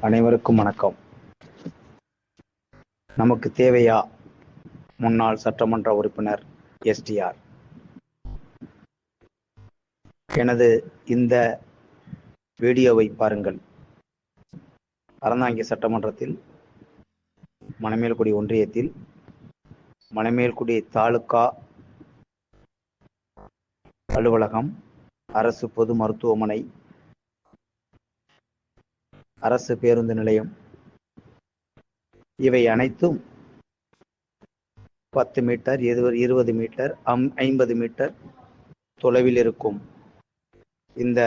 அனைவருக்கும் வணக்கம். நமக்கு தேவையா முன்னாள் சட்டமன்ற உறுப்பினர் எஸ்டிஆர். எனது இந்த வீடியோவை பாருங்கள். அறந்தாங்கி சட்டமன்றத்தில் மணமேல்குடி ஒன்றியத்தில் மணமேல்குடி தாலுகா அலுவலகம், அரசு பொது மருத்துவமனை, அரசு பேருந்து நிலையம் இவை அனைத்தும் 10 மீட்டர், 20 மீட்டர், 50 மீட்டர் தொலைவில் இருக்கும் இந்த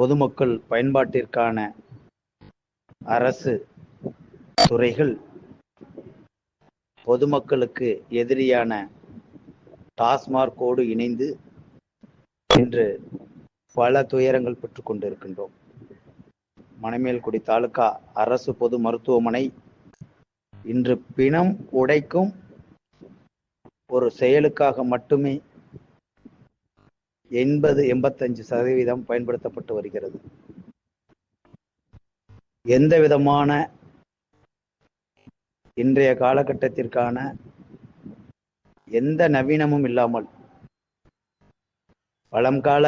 பொதுமக்கள் பயன்பாட்டிற்கான அரசு துறைகள் பொதுமக்களுக்கு எதிரியான டாஸ்மார்க்கோடு இணைந்து இன்று பல துயரங்கள் பெற்றுக் கொண்டிருக்கின்றோம். மணமேல்குடி தாலுகா அரசு பொது மருத்துவமனை இன்று பிணம் உடைக்கும் ஒரு செயலுக்காக மட்டுமே 80-85% பயன்படுத்தப்பட்டு வருகிறது. எந்த விதமான இன்றைய காலகட்டத்திற்கான எந்த நவீனமும் இல்லாமல் பழங்கால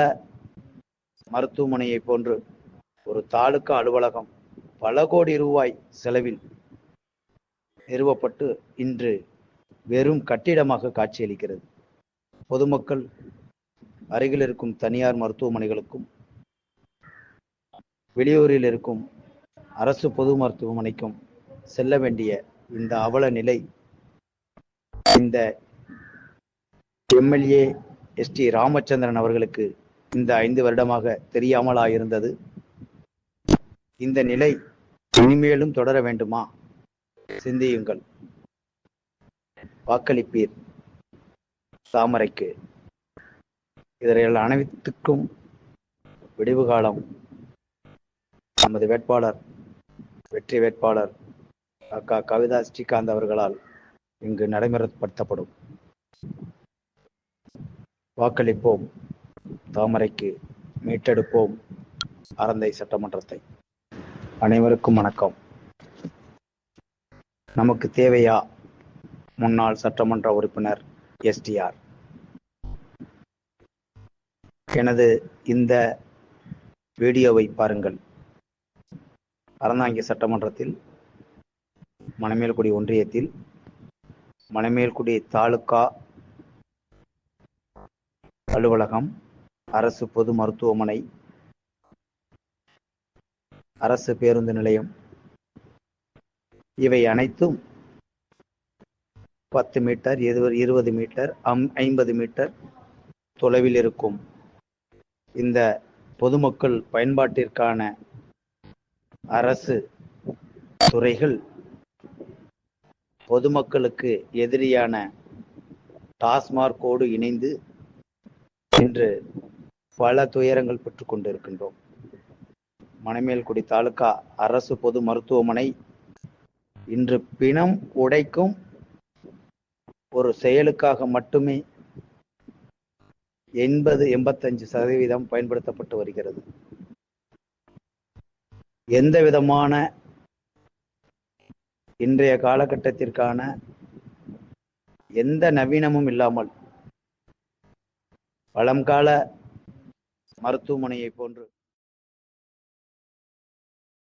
மருத்துவமனையை போன்று ஒரு தாலுகா அலுவலகம் பல கோடி ரூபாய் செலவில் நிறுவப்பட்டு இன்று வெறும் கட்டிடமாக காட்சியளிக்கிறது. பொதுமக்கள் அருகில் இருக்கும் தனியார் மருத்துவமனைகளுக்கும் வெளியூரில் இருக்கும் அரசு பொது மருத்துவமனைக்கும் செல்ல வேண்டிய இந்த அவல நிலை இந்த எம்எல்ஏ எஸ்டி ராமச்சந்திரன் அவர்களுக்கு இந்த 5 வருடமாக தெரியாமலா இருந்தது? இந்த நிலை இனிமேலும் தொடர வேண்டுமா? சிந்தியுங்கள். வாக்களிப்பீர் தாமரைக்கு. இதற்கு அனைத்துக்கும் விடிவு காலம் நமது வேட்பாளர், வெற்றி வேட்பாளர் அக்கா கவிதா ஸ்ரீகாந்த் அவர்களால் இங்கு நடைமுறைப்படுத்தப்படும். வாக்களிப்போம் தாமரைக்கு, மீட்டெடுப்போம் அறந்தை சட்டமன்றத்தை. அனைவருக்கும் வணக்கம். நமக்கு தேவையா முன்னாள் சட்டமன்ற உறுப்பினர் எஸ்டிஆர். எனது இந்த வீடியோவை பாருங்கள். அறந்தாங்கி சட்டமன்றத்தில் மணமேல்குடி ஒன்றியத்தில் மணமேல்குடி தாலுகா அலுவலகம், அரசு பொது மருத்துவமனை, அரசு பேருந்து நிலையம் இவை அனைத்தும் 10 மீட்டர், 20 மீட்டர், 50 மீட்டர் தொலைவில் இருக்கும் இந்த பொதுமக்கள் பயன்பாட்டிற்கான அரசு துறைகள் பொதுமக்களுக்கு எதிரியான டாஸ்மார்க்கோடு இணைந்து இன்று பல துயரங்கள் பெற்றுக் கொண்டிருக்கின்றோம். மணமேல்குடி தாலுகா அரசு பொது மருத்துவமனை இன்று பிணம் உடைக்கும் ஒரு செயலுக்காக மட்டுமே 80-85% பயன்படுத்தப்பட்டு வருகிறது. எந்த விதமான இன்றைய காலகட்டத்திற்கான எந்த நவீனமும் இல்லாமல் பழங்கால மருத்துவமனையை போன்று